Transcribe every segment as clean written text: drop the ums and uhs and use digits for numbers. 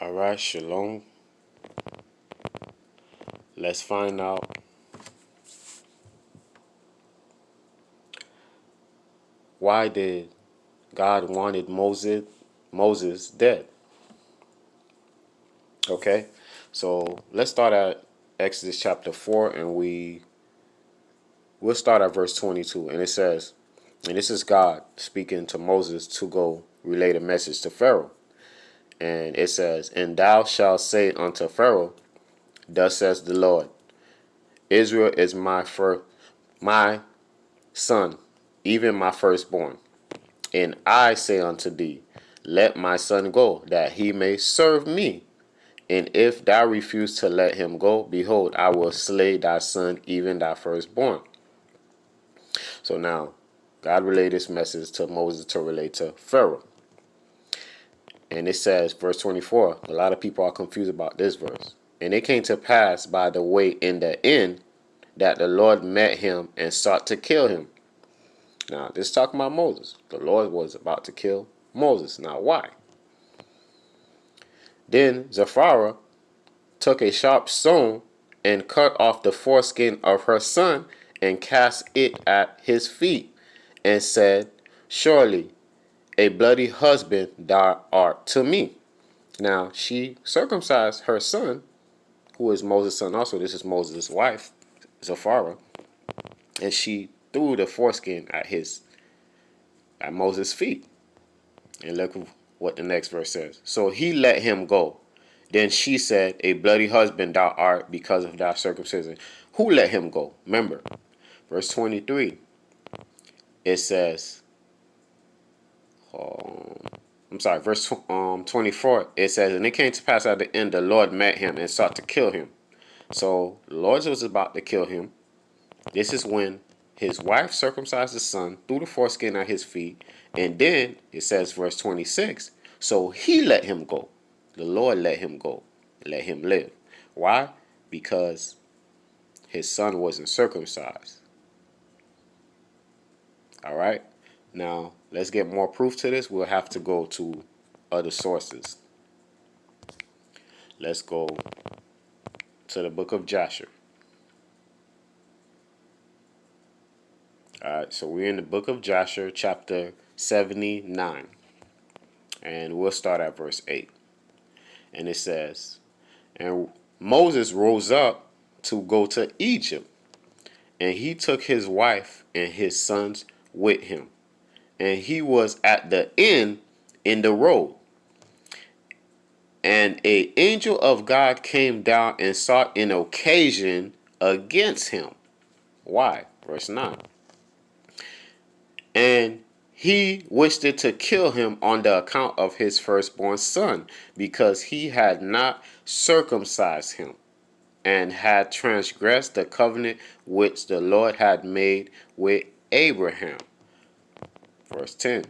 All right, shalom. Let's find out why did God wanted Moses dead. Okay, so let's start at Exodus chapter 4, and we'll start at verse 22, and it says, and this is God speaking to Moses to go relay a message to Pharaoh, and it says, and thou shalt say unto Pharaoh, thus says the Lord, Israel is my son, even my firstborn. And I say unto thee, let my son go, that he may serve me. And if thou refuse to let him go, behold, I will slay thy son, even thy firstborn. So now, God relayed this message to Moses to relate to Pharaoh. And it says, verse 24, a lot of people are confused about this verse. And it came to pass by the way in the end that the Lord met him and sought to kill him. Now, this is talking about Moses. The Lord was about to kill Moses. Now, why? Then Pharaoh took a sharp stone and cut off the foreskin of her son and cast it at his feet and said, surely a bloody husband thou art to me. Now, she circumcised her son, who is Moses' son also. This is Moses' wife, Zipporah, and she threw the foreskin at Moses' feet. And look what the next verse says. So he let him go. Then she said, a bloody husband thou art because of thy circumcision. Who let him go? Remember, verse 23. It says, verse 24. It says, and it came to pass at the end, the Lord met him and sought to kill him. So the Lord was about to kill him. This is when his wife circumcised his son, threw the foreskin at his feet, and then it says, verse 26, so he let him go. The Lord let him go, let him live. Why? Because his son wasn't circumcised. All right? Now, let's get more proof to this. We'll have to go to other sources. Let's go to the book of Joshua. All right, so we're in the book of Joshua, chapter 79. And we'll start at verse 8. And it says, and Moses rose up to go to Egypt, and he took his wife and his sons with him. And he was at the end in the road. And an angel of God came down and sought an occasion against him. Why? Verse 9. And he wished to kill him on the account of his firstborn son, because he had not circumcised him, and had transgressed the covenant which the Lord had made with Abraham. Verse 10.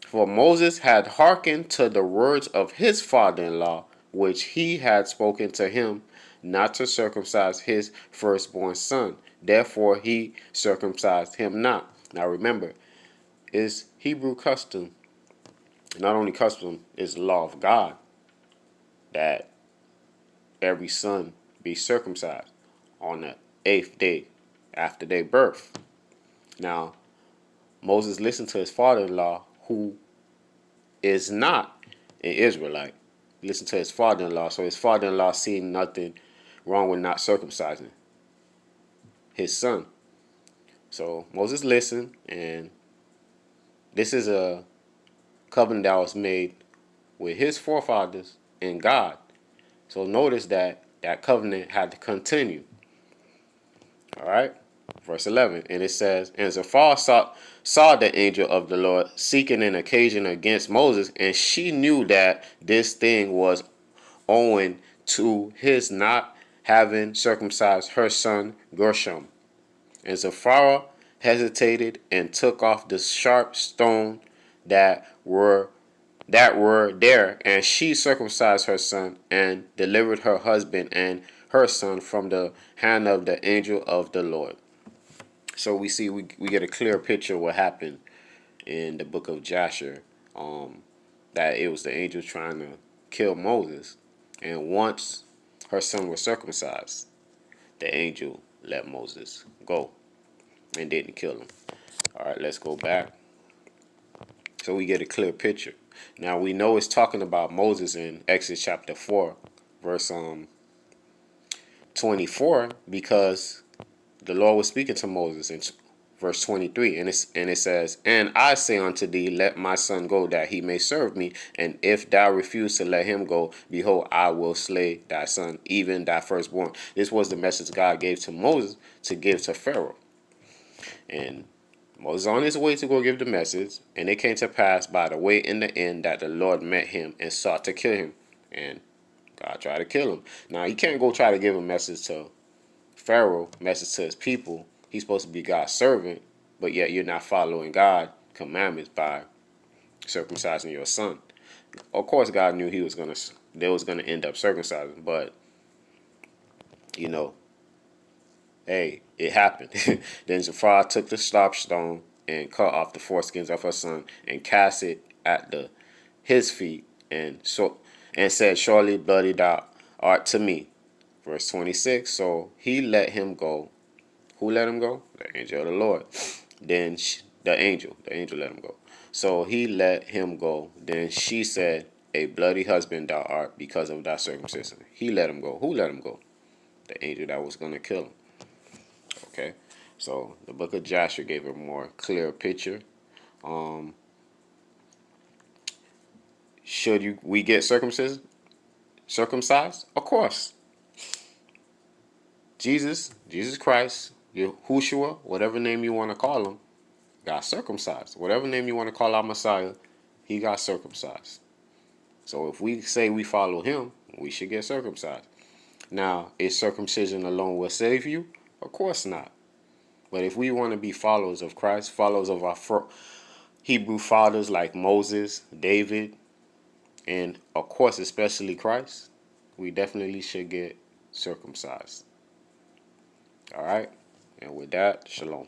For Moses had hearkened to the words of his father-in-law, which he had spoken to him, not to circumcise his firstborn son. Therefore he circumcised him not. Now remember, it's Hebrew custom, not only custom, it's the law of God, that every son be circumcised on the 8th day after their birth. Now, Moses listened to his father-in-law, who is not an Israelite. He listened to his father-in-law, so his father-in-law seen nothing wrong with not circumcising his son. So Moses listened, and this is a covenant that was made with his forefathers and God. So notice that that covenant had to continue. All right, verse 11, and it says, and Zipporah saw the angel of the Lord seeking an occasion against Moses, and she knew that this thing was owing to his not having circumcised her son Gershom. And Zipporah hesitated and took off the sharp stone that were there, and she circumcised her son and delivered her husband and her son from the hand of the angel of the Lord. So we see we get a clear picture of what happened in the book of Joshua, that it was the angel trying to kill Moses, And once her son was circumcised, the angel let Moses go and didn't kill him. All right, let's go back so we get a clear picture. Now we know it's talking about Moses in Exodus chapter 4, verse 24, because the Lord was speaking to Moses in verse 23, and it says, "And I say unto thee, let my son go, that he may serve me. And if thou refuse to let him go, behold, I will slay thy son, even thy firstborn." This was the message God gave to Moses to give to Pharaoh. And Moses on his way to go give the message, and it came to pass by the way in the end that the Lord met him and sought to kill him. And God tried to kill him. Now, he can't go try to give a message to Pharaoh, message to his people. He's supposed to be God's servant, but yet you're not following God's commandments by circumcising your son. Of course, God knew they was gonna end up circumcising, but you know, hey, it happened. Then Zipporah took the sharp stone and cut off the foreskins of her son and cast it at his feet, and said, "Surely bloody thou art to me." Verse 26. So he let him go. Who let him go? The angel of the Lord. Then the angel let him go. So he let him go. Then she said, "A bloody husband thou art because of thy circumcision." He let him go. Who let him go? The angel that was going to kill him. Okay, so the book of Joshua gave a more clear picture. Should we get circumcised? Of course. Jesus Christ, Yahushua, whatever name you want to call him, got circumcised. Whatever name you want to call our Messiah, he got circumcised. So if we say we follow him, we should get circumcised. Now, is circumcision alone will save you? Of course not. But if we want to be followers of Christ, followers of our Hebrew fathers like Moses, David, and of course especially Christ, we definitely should get circumcised. All right? And with that, shalom.